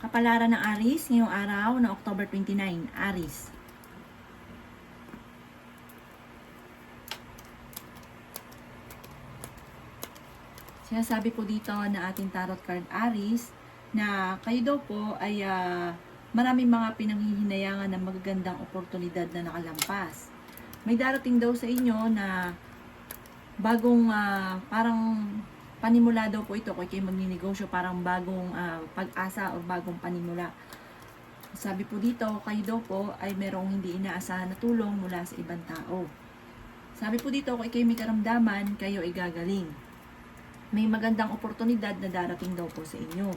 Kapalaran ng Aries ngayong araw na October 29, Aries. Sinasabi po dito na ating tarot card Aries na kayo daw po ay maraming mga pinanghihinayangan ng magagandang oportunidad na nakalampas. May darating daw sa inyo na bagong parang panimula daw po ito kung kayo magninegosyo, parang bagong pag-asa o bagong panimula. Sabi po dito, kayo daw po ay merong hindi inaasahan na tulong mula sa ibang tao. Sabi po dito, kung kayo may karamdaman, kayo ay gagaling. May magandang oportunidad na darating daw po sa inyo.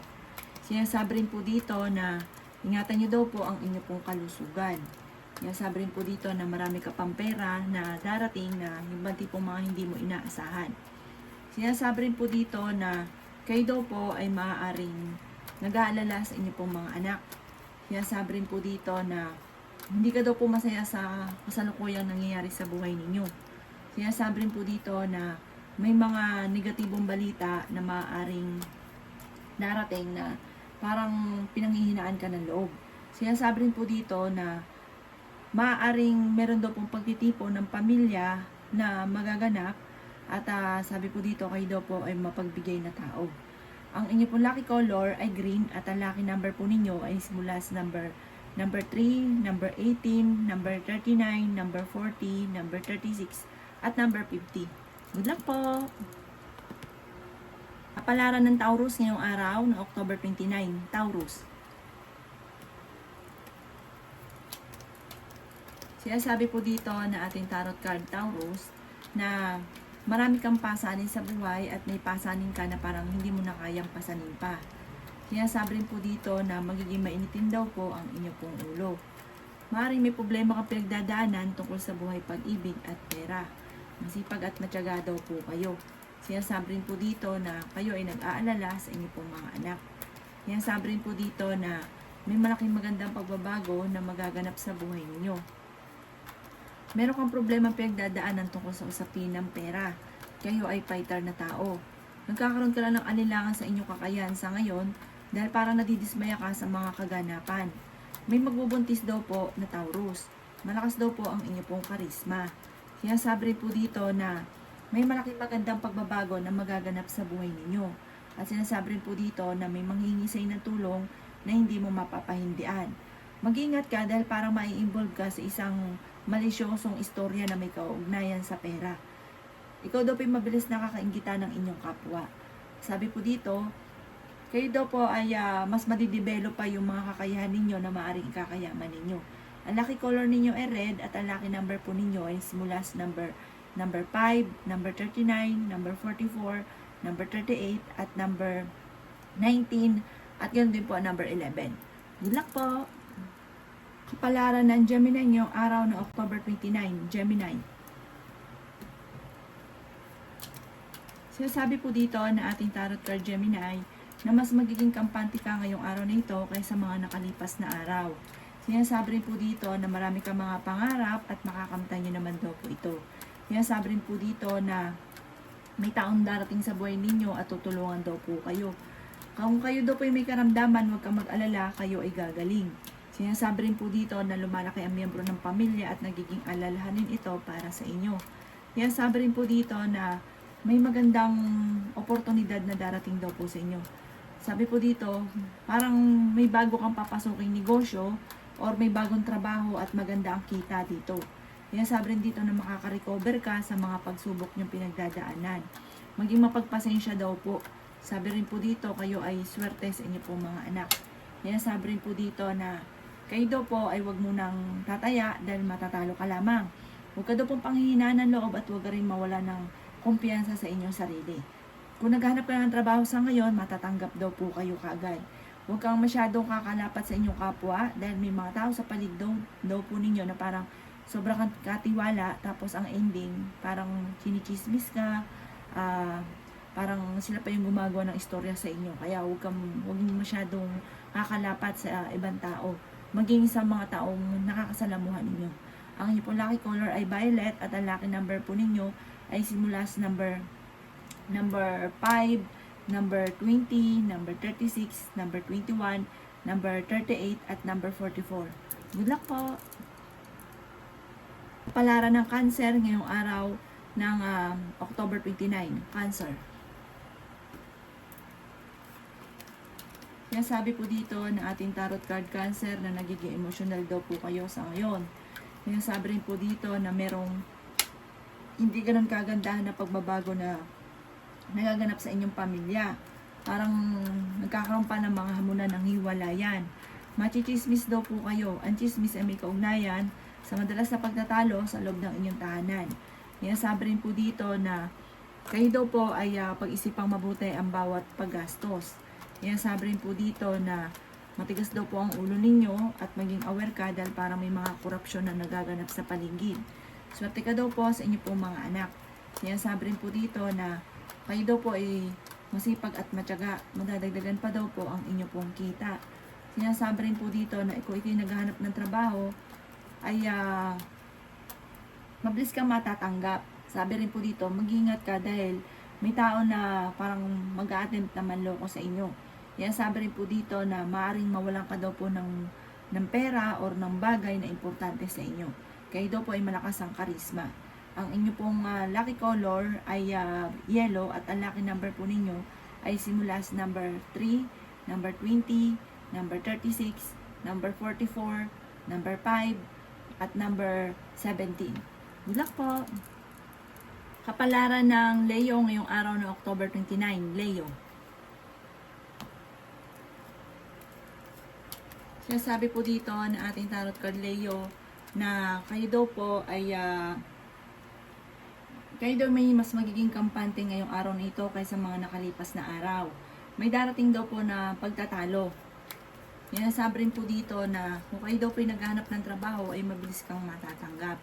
Sinasabi rin po dito na ingatan nyo daw po ang inyo pong kalusugan. Sinasabi rin po dito na marami ka pang pera na darating na ibang tipong mga hindi mo inaasahan. Sinasabi rin po dito na kayo daw po ay maaaring nag-aalala sa inyo pong mga anak. Sinasabi rin po dito na hindi ka daw po masaya sa kasalukuyang nangyayari sa buhay ninyo. Sinasabi rin po dito na may mga negatibong balita na maaaring darating na parang pinanghihinaan ka ng loob. Sinasabi rin po dito na maaaring meron daw pong pagtitipon ng pamilya na magaganap at sabi po dito kayo daw po ay mapagbigay na tao. Ang inyo pong lucky color ay green at ang lucky number po ninyo ay simula sa number 3, number 18, number 39, number 40, number 36 at number 50. Good luck po! Kapalaran ng Taurus ngayong araw na October 29, Taurus. Sinasabi po dito na ating tarot card Taurus na marami kang pasanin sa buhay at may pasanin ka na parang hindi mo na kayang pasanin pa. Sinasabi rin po dito na magiging mainitin daw po ang inyo pong ulo. Maaaring may problema kang pinagdadaanan tungkol sa buhay, pag-ibig at pera. Masipag at matyaga daw po kayo. Sinasabi rin po dito na kayo ay nag-aalala sa inyo pong mga anak. Sinasabi rin po dito na may malaking magandang pagbabago na magaganap sa buhay ninyo. Meron kang problema pinagdadaanan tungkol sa usapin ng pera. Kayo ay fighter na tao. Nagkakaroon ka lang ng alinlangan sa inyong kakayahan sa ngayon dahil parang nadidismaya ka sa mga kaganapan. May magbubuntis daw po na Taurus. Malakas daw po ang inyo pong karisma. Sinasabi rin po dito na may malaking magandang pagbabago na magaganap sa buhay ninyo. At sinasabi rin po dito na may manghihingi sa inyo ng tulong na hindi mo mapapahindian. Mag-ingat ka dahil parang mai-involve ka sa isang malisyosong istorya na may kaugnayan sa pera. Ikaw daw po mabilis nakakainggitan ng inyong kapwa. Sabi po dito, kayo daw po ay mas madidevelop pa yung mga kakayahan ninyo na maaaring kakayaman ninyo. Ang lucky color ninyo ay red at ang lucky number po ninyo ay simula sa number 5, number 39, number 44, number 38, at number 19, at yun din po ang number 11. Good luck po! Kapalaran ng Gemini ngayong araw ng October 29, Gemini. Sinasabi po dito na ating tarot card Gemini na mas magiging kampante ka ngayong araw na ito kaysa mga nakalipas na araw. Sinasabi rin po dito na marami kang mga pangarap at makakamtan nyo naman daw po ito. Sinasabi rin po dito na may taong darating sa buhay ninyo at tutulungan daw po kayo. Kung kayo daw po may karamdaman, huwag kang mag-alala, kayo ay gagaling. Sinasabi rin po dito na lumalaki ang miyembro ng pamilya at nagiging alalahanin ito para sa inyo. Sinasabi rin po dito na may magandang oportunidad na darating daw po sa inyo. Sabi po dito, parang may bago kang papasuking negosyo or may bagong trabaho at maganda ang kita dito. Sinasabi rin dito na makaka-recover ka sa mga pagsubok niyong pinagdadaanan. Maging mapagpasensya daw po. Sabi rin po dito, kayo ay swerte sa inyo pong mga anak. Sinasabi rin po dito na kayo daw po ay wag munang tataya dahil matatalo ka lamang. Huwag ka daw pong panghihinaan ng loob at huwag ka rin mawala ng kumpiyansa sa inyong sarili. Kung naghahanap ka ng trabaho sa ngayon, matatanggap daw po kayo kaagad. Huwag kang masyadong kakalapat sa inyong kapwa dahil may mga tao sa paligid daw po ninyo na parang sobrang katiwala, tapos ang ending parang chinichismis ka, parang sila pa yung gumagawa ng istorya sa inyo. Kaya huwag masyadong kakalapat sa ibang tao, maging sa mga taong nakakasalamuhan ninyo. Ang inyo pong lucky color ay violet at ang lucky number po ninyo ay simula sa number 5, number 20, number 36, number 21, number 38, at number 44. Good luck po! Palaran ng Cancer ngayong araw ng October 29, Cancer. Kaya sabi po dito na ating tarot card Cancer na nagiging emotional daw po kayo sa ngayon. Kaya sabi rin po dito na merong hindi ganun kagandahan na pagbabago na nagaganap sa inyong pamilya. Parang nagkakaroon pa ng mga hamunan ng hiwalayan. Machichismis daw po kayo. Ang chismis ay may kaugnayan sa madalas na pagtatalo sa loob ng inyong tahanan. Kaya sabi rin po dito na kayo daw po ay pag-isipang mabuti ang bawat paggastos. Kaya sabi rin po dito na matigas daw po ang ulo ninyo at maging aware ka dahil parang may mga korupsyon na nagaganap sa paligid. Swerte ka daw po sa inyo pong mga anak. Kaya sabi rin po dito na kayo daw po ay masipag at matyaga. Madadagdagan pa daw po ang inyo pong kita. Sinasabi rin po dito na kung ito'y naghahanap ng trabaho, ay mabilis kang matatanggap. Sabi rin po dito, mag-ingat ka dahil may tao na parang mag-a-attempt na manloko sa inyo. Kaya sabi rin po dito na maaaring mawalan ka daw po ng pera or ng bagay na importante sa inyo. Kayo daw po ay malakas ang karisma. Ang inyo pong lucky color ay yellow at ang lucky number po ninyo ay simula sa number 3, number 20, number 36, number 44, number 5, at number 17. Good luck po! Kapalaran ng Leo ngayong araw ng October 29, Leo. Sinasabi po dito na ating tarot card Leo na kayo daw po ay kayo daw may mas magiging kampante ngayong araw na ito kaysa mga nakalipas na araw. May darating daw po na pagtatalo. Yan, sabi rin po dito na kung kayo daw po naghahanap ng trabaho ay mabilis kang matatanggap.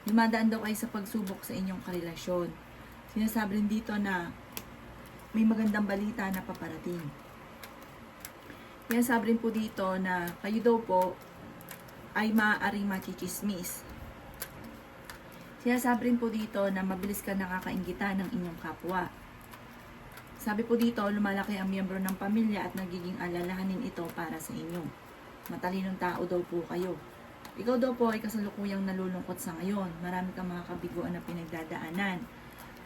Dumadaan daw kayo sa pagsubok sa inyong karelasyon. Sinasabi rin dito na may magandang balita na paparating. Yan, sabi rin po dito na kayo daw po ay maaaring machichismis. Sinasabi rin po dito na mabilis ka nakakainggitan ng inyong kapwa. Sabi po dito, lumalaki ang miyembro ng pamilya at nagiging alalahanin ito para sa inyo. Matalinong tao daw po kayo. Ikaw daw po ay kasalukuyang nalulungkot sa ngayon. Marami kang mga kabiguan na pinagdadaanan.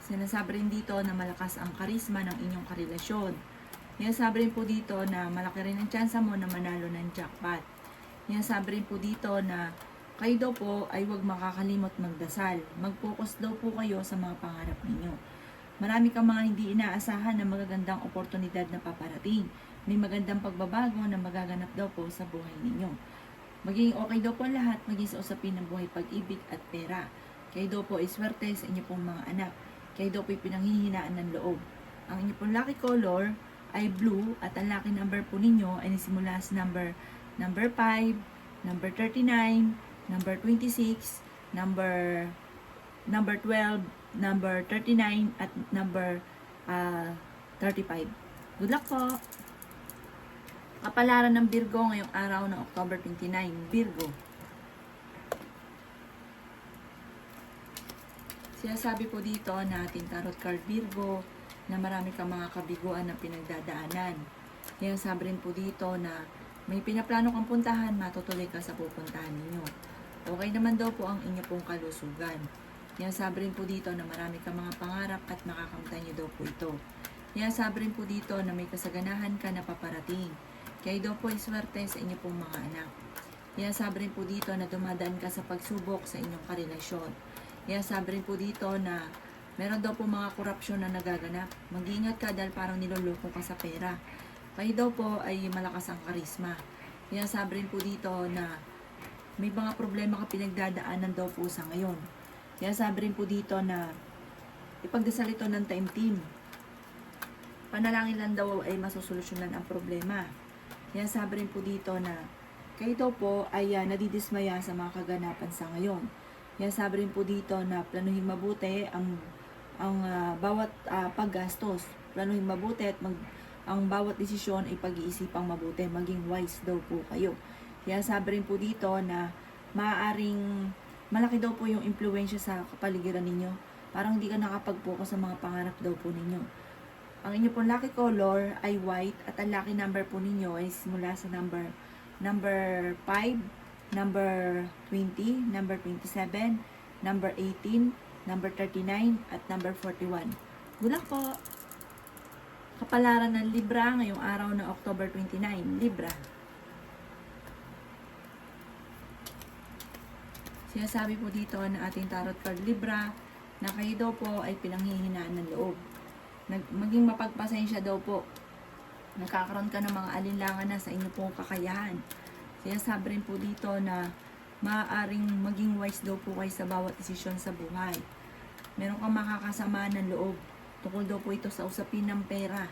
Sinasabi rin dito na malakas ang karisma ng inyong karelasyon. Sinasabi rin po dito na malaki rin ang tsansa mo na manalo ng jackpot. Sinasabi rin po dito na kayo daw po ay huwag makakalimot magdasal. Mag-focus daw po kayo sa mga pangarap ninyo. Marami kang mga hindi inaasahan na magagandang oportunidad na paparating. May magandang pagbabago na magaganap daw po sa buhay ninyo. Magiging okay daw po lahat, maging sa usapin ng buhay, pag-ibig at pera. Kayo daw po ay swerte sa inyo pong mga anak. Kayo daw po ay pinanghihinaan ng loob. Ang inyo pong lucky color ay blue at ang lucky number po ninyo ay nisimula sa number 5, number 39, number 26, number 12, number 39, at number 35. Good luck po! Kapalaran ng Virgo ngayong araw ng October 29, Virgo. Sinasabi po dito na ating tarot card Virgo na marami kang mga kabiguan na pinagdadaanan. Sinasabi rin po dito na may pinaplano kang puntahan, matutuloy ka sa pupuntahan ninyo. Okay naman daw po ang inyo pong kalusugan. Sabi rin po dito na marami kang mga pangarap at makakamtan niyo daw po ito. Sabi rin po dito na may kasaganahan ka na paparating. Kayo daw po ay swerte sa inyo pong mga anak. Sabi rin po dito na dumadaan ka sa pagsubok sa inyong karelasyon. Sabi rin po dito na meron daw po mga korupsyon na nagaganap. Mag-iingat ka dahil parang niloloko ka sa pera. Kayo daw po ay malakas ang karisma. Sabi rin po dito na may mga problema ka pinagdadaanan daw po sa ngayon. Sabi rin po dito na ipagdasal ito ng time team. Panalangin lang daw ay masusolusyonan ang problema. Sabi rin po dito na kayo daw po ay nadidismaya sa mga kaganapan sa ngayon. Sabi rin po dito na planuhin mabuti ang bawat paggastos. Planuhin mabuti at ang bawat desisyon ay pag-iisipang mabuti. Maging wise daw po kayo. Sabi rin po dito na maaaring malaki daw po yung impluwensya sa kapaligiran ninyo. Parang hindi ka nakapag-focus sa mga pangarap daw po ninyo. Ang inyo pong lucky color ay white at ang lucky number po ninyo ay simula sa number 5, number 20, number 27, number 18, number 39, at number 41. Good luck po! Kapalaran ng Libra ngayong araw ng October 29, Libra. Sinasabi po dito na ating tarot card Libra na kayo daw po ay pinanghihinaan ng loob. Maging mapagpasensya daw po. Nagkakaroon ka ng mga alinlangan na sa inyo pong kakayahan. Sinasabi rin po dito na maaaring maging wise daw po kayo sa bawat desisyon sa buhay. Meron kang makakasama ng loob. Tungkol daw po ito sa usapin ng pera.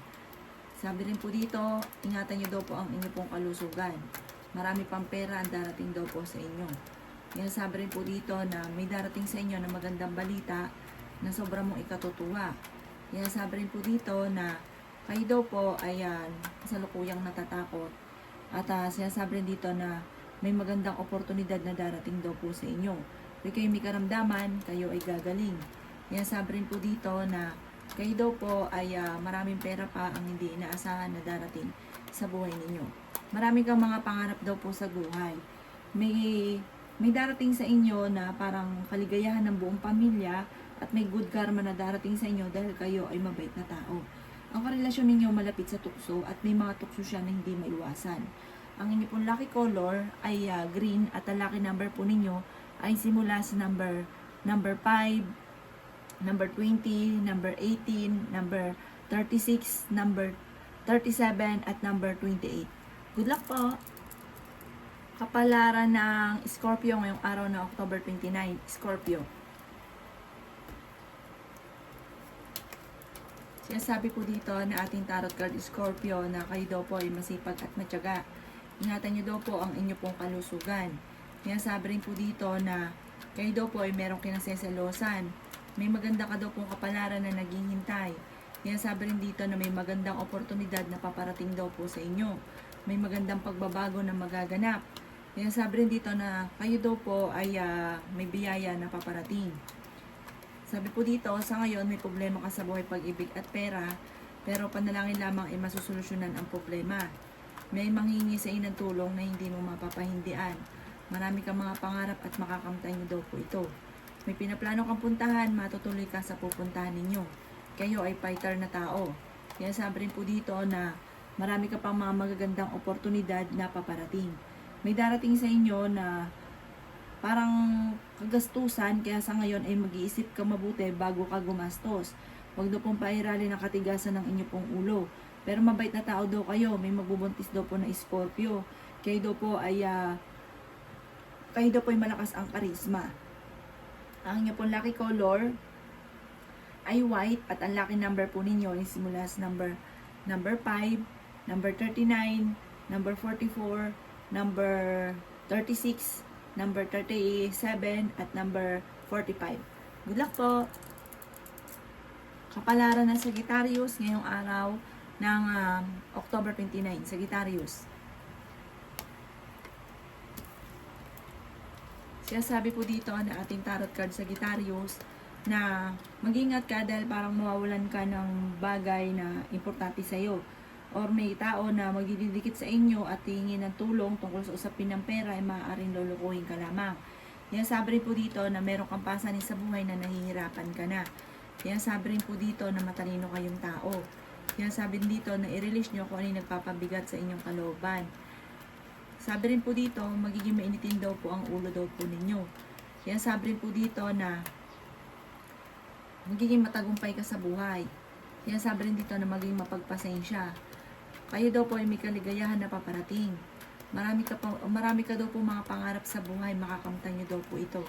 Sabi rin po dito, ingatan nyo daw po ang inyo pong kalusugan. Marami pang pera ang darating daw po sa inyo. Yan, sabi rin po dito na may darating sa inyo na magandang balita na sobra mong ikatutuwa. Yan, sabi rin po dito na kayo daw po ay kasalukuyang natatakot. At sinasabi rin dito na may magandang oportunidad na darating daw po sa inyo. Kung kayo may karamdaman, kayo ay gagaling. Yan, sabi rin po dito na kayo daw po ay maraming pera pa ang hindi inaasahan na darating sa buhay ninyo. Marami kang mga pangarap daw po sa buhay. May darating sa inyo na parang kaligayahan ng buong pamilya at may good karma na darating sa inyo dahil kayo ay mabait na tao. Ang karelasyon ninyo malapit sa tukso at may mga tukso siya na hindi maiwasan. Ang inyo pong lucky color ay green at ang lucky number po ninyo ay simula sa number 5, number 20, number 18, number 36, number 37, at number 28. Good luck po! Kapalaran ng Scorpio ngayong araw na October 29, Scorpio. Sinasabi po dito na ating tarot card Scorpio na kayo daw po ay masipag at matyaga. Ingatan nyo daw po ang inyo pong kalusugan. Sinasabi rin po dito na kayo daw po ay merong kinaseselosan. May maganda ka daw pong kapalaran na naghihintay. Sinasabi rin dito na may magandang oportunidad na paparating daw po sa inyo. May magandang pagbabago na magaganap. Sinasabi rin dito na kayo daw po ay may biyaya na paparating. Sabi po dito, sa ngayon may problema ka sa buhay, pag-ibig at pera, pero panalangin lamang ay masusolusyonan ang problema. May manghingi sa inang tulong na hindi mo mapapahindian. Marami kang mga pangarap at makakamtan nyo daw po ito. May pinaplano kang puntahan, matutuloy ka sa pupuntahan ninyo. Kayo ay fighter na tao. Kaya sabi rin po dito na marami ka pang mga magagandang oportunidad na paparating. May darating sa inyo na parang kagastusan, kaya sa ngayon ay mag-iisip ka mabuti bago ka gumastos. Huwag daw pong pairali ng katigasan ng inyo pong ulo. Pero mabait na tao daw kayo, may magbubuntis daw po na Scorpio. Kayo daw po ay malakas ang karisma. Ang inyo pong lucky color ay white at ang lucky number po ninyo ay simula sa number 5, number 39, number 44, number 36, number 37, at number 45. Good luck po! Kapalaran ng Sagittarius ngayong araw ng October 29, Sagittarius. Sinasabi po dito na ating tarot card Sagittarius na mag-ingat ka dahil parang mawawalan ka ng bagay na importante sa iyo. Or may tao na magdidikit sa inyo at hingin ng tulong tungkol sa usapin ng pera ay maaaring lulukuhin ka lamang. Yan, sabi rin po dito na meron kang pasanin sa buhay na nahihirapan ka na. Yan, sabi rin po dito na matalino kayong tao. Yan, sabi rin dito na i-release nyo kung ano yung nagpapabigat sa inyong kalooban. Sabi rin po dito, magiging mainitin daw po ang ulo daw po ninyo. Yan, sabi rin po dito na magiging matagumpay ka sa buhay. Yan, sabi rin dito na magiging mapagpasensya. Kayo daw po ay may kaligayahan na paparating. Marami ka daw po mga pangarap sa buhay, makakamtan nyo daw po ito.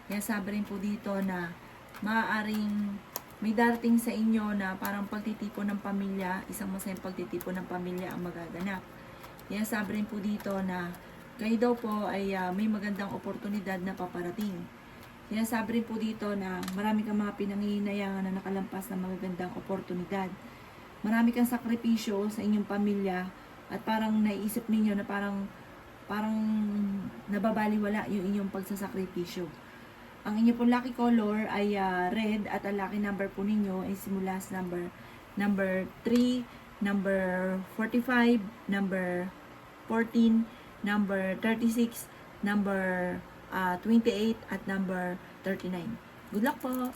Kaya sabi rin po dito na maaaring may darating sa inyo na parang pagtitipon ng pamilya, isang masayang pagtitipon ng pamilya ang magaganap. Kaya sabi rin po dito na kayo daw po ay may magandang oportunidad na paparating. Kaya sabi rin po dito na marami kang mga pinanghihinayang na nakalampas na magagandang oportunidad. Marami kang sakripisyo sa inyong pamilya at parang naiisip ninyo na parang nababaliwala yung inyong pagsasakripisyo. Ang inyong pong lucky color ay red at ang lucky number po ninyo ay simula sa number number 3, number 45, number 14, number 36, number 28, at number 39. Good luck po!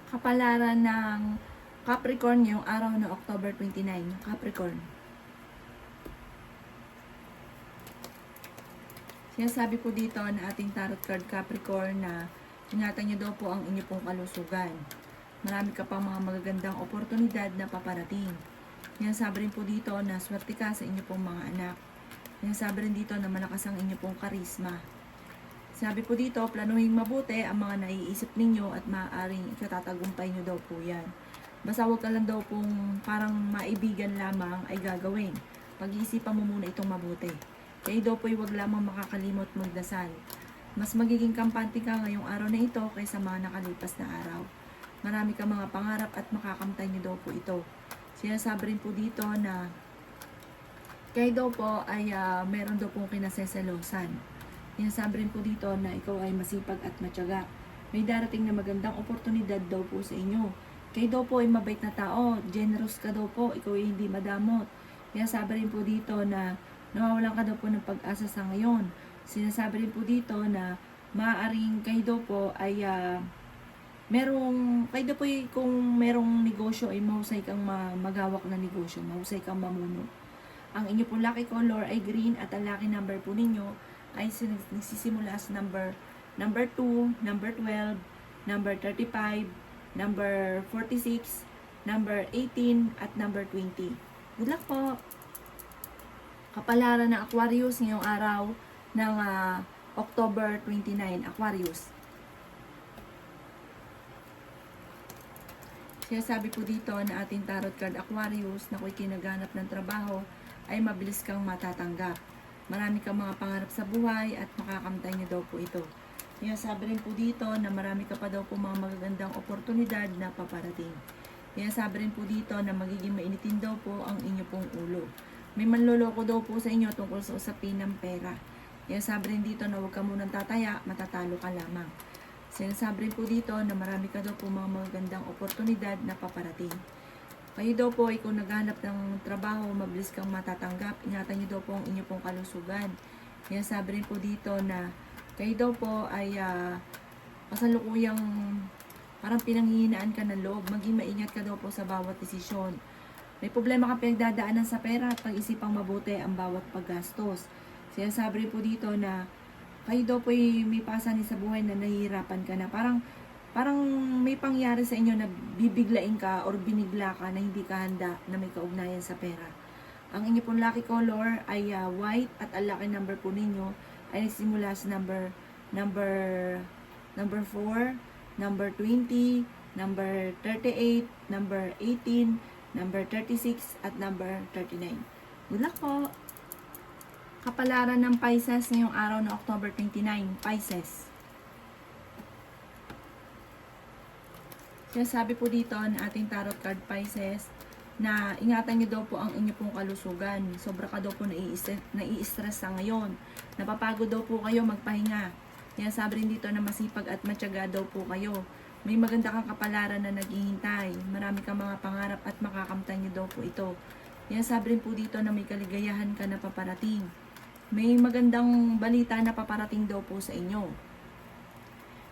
Kapalaran ng Capricorn ngayong araw ng October 29. Capricorn. Sinasabi po dito na ating tarot card Capricorn na ingatan niyo daw po ang inyo pong kalusugan. Marami ka pang mga magagandang oportunidad na paparating. Sinasabi rin po dito na swerte ka sa inyo pong mga anak. Sinasabi rin dito na malakas ang inyo pong karisma. Sabi po dito, planuhin mabuti ang mga naiisip ninyo at maaaring ikatatagumpay nyo daw po yan. Basta huwag ka lang daw pong parang maibigan lamang ay gagawin. Pag-iisipan mo muna itong mabuti. Kaya daw po huwag lamang makakalimot magdasal. Mas magiging kampante ka ngayong araw na ito kaysa mga nakalipas na araw. Marami ka mga pangarap at makakamtay nyo daw po ito. Sinasabi rin po dito na kayo daw po ay meron daw pong kinaseselosan. Sinasabi rin po dito na ikaw ay masipag at matyaga. May darating na magandang oportunidad daw po sa inyo. Kayo daw po ay mabait na tao, generous ka daw po, ikaw ay hindi madamot. Sinasabi rin po dito na nawawalan ka daw po ng pag-asa sa ngayon. Sinasabi rin po dito na maaaring kayo daw po ay kayo daw po ay kung merong negosyo ay mahusay kang magawak na negosyo, mahusay kang mamuno. Ang inyo po lucky color ay green at ang lucky number po ninyo ay nagsisimula sa number 2, number 12, number 35, number 46, number 18, at number 20. Good luck po! Kapalaran ng Aquarius ngayong araw ng October 29, Aquarius. Sinasabi po dito na ating tarot card Aquarius na kung kinaghanap ng trabaho ay mabilis kang matatanggap. Marami kang mga pangarap sa buhay at makakamtay niyo daw po ito. Sinasabi rin po dito na marami ka pa daw po mga magagandang oportunidad na paparating. Sinasabi rin po dito na magiging mainitin daw po ang inyo pong ulo. May manloloko daw po sa inyo tungkol sa usapin ng pera. Sinasabi rin dito na huwag ka munang tataya, matatalo ka lamang. Sinasabi rin po dito na marami ka daw po mga magagandang oportunidad na paparating. Kayo daw po ay kung naghanap ng trabaho, mabilis kang matatanggap. Ingatan niyo daw po ang inyo pong kalusugan. Sinasabi rin po dito na kayo daw po ay kasalukuyang parang pinanghihinaan ka ng loob. Maging maingat ka daw po sa bawat desisyon. May problema kang pinagdadaanan sa pera at pag-isipang mabuti ang bawat paggastos. Sinasabi rin po dito na kayo daw po ay may pasanin sa buhay na nahihirapan ka na. Parang may pangyari sa inyo na bibiglain ka or binigla ka na hindi ka handa na may kaugnayan sa pera. Ang inyo pong lucky color ay white at ang lucky number po ninyo ay nagsimula sa number 4, number 20, number 38, number 18, number 36, at number 39. Good luck po! Kapalaran ng Pisces ngayong araw ng October 29, Pisces. Sinasabi po dito na ating tarot card Pisces na ingatan niyo daw po ang inyo pong kalusugan. Sobra ka daw po nai-stress sa ngayon. Napapagod daw po kayo magpahinga. Sinasabi rin dito na masipag at matyaga daw po kayo. May maganda kang kapalaran na naghihintay. Marami kang mga pangarap at makakamtan niyo daw po ito. Sinasabi rin po dito na may kaligayahan ka na paparating. May magandang balita na paparating daw po sa inyo.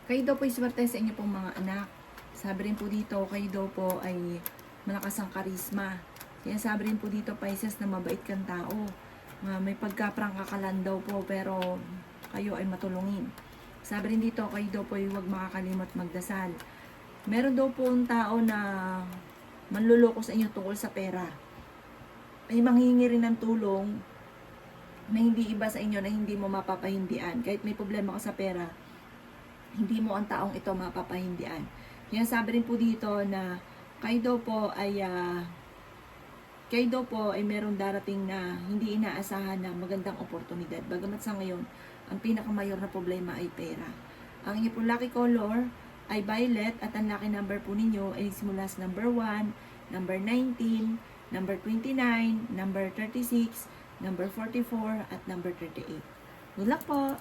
Kayo daw po ay swerte sa inyo pong mga anak. Sabi rin po dito, kayo daw po ay malakas ang karisma. Sinasabi rin po dito, Pisces, na mabait kang tao. May pagkaprangkakalan daw po, pero kayo ay matulungin. Sabi rin dito, kayo daw po ay huwag makakalimot magdasal. Meron daw po ang tao na manluloko sa inyo tungkol sa pera. May manghingi rin ng tulong na hindi iba sa inyo na hindi mo mapapahindian. Kahit may problema ka sa pera, hindi mo ang taong ito mapapahindian. Yan sabi rin po dito na kayo daw po ay merong darating na hindi inaasahan na magandang oportunidad. Bagamat sa ngayon, ang pinakamayor na problema ay pera. Ang inyo po lucky color ay violet at ang lucky number po ninyo ay simula sa number 1, number 19, number 29, number 36, number 44, at number 38. Good luck po!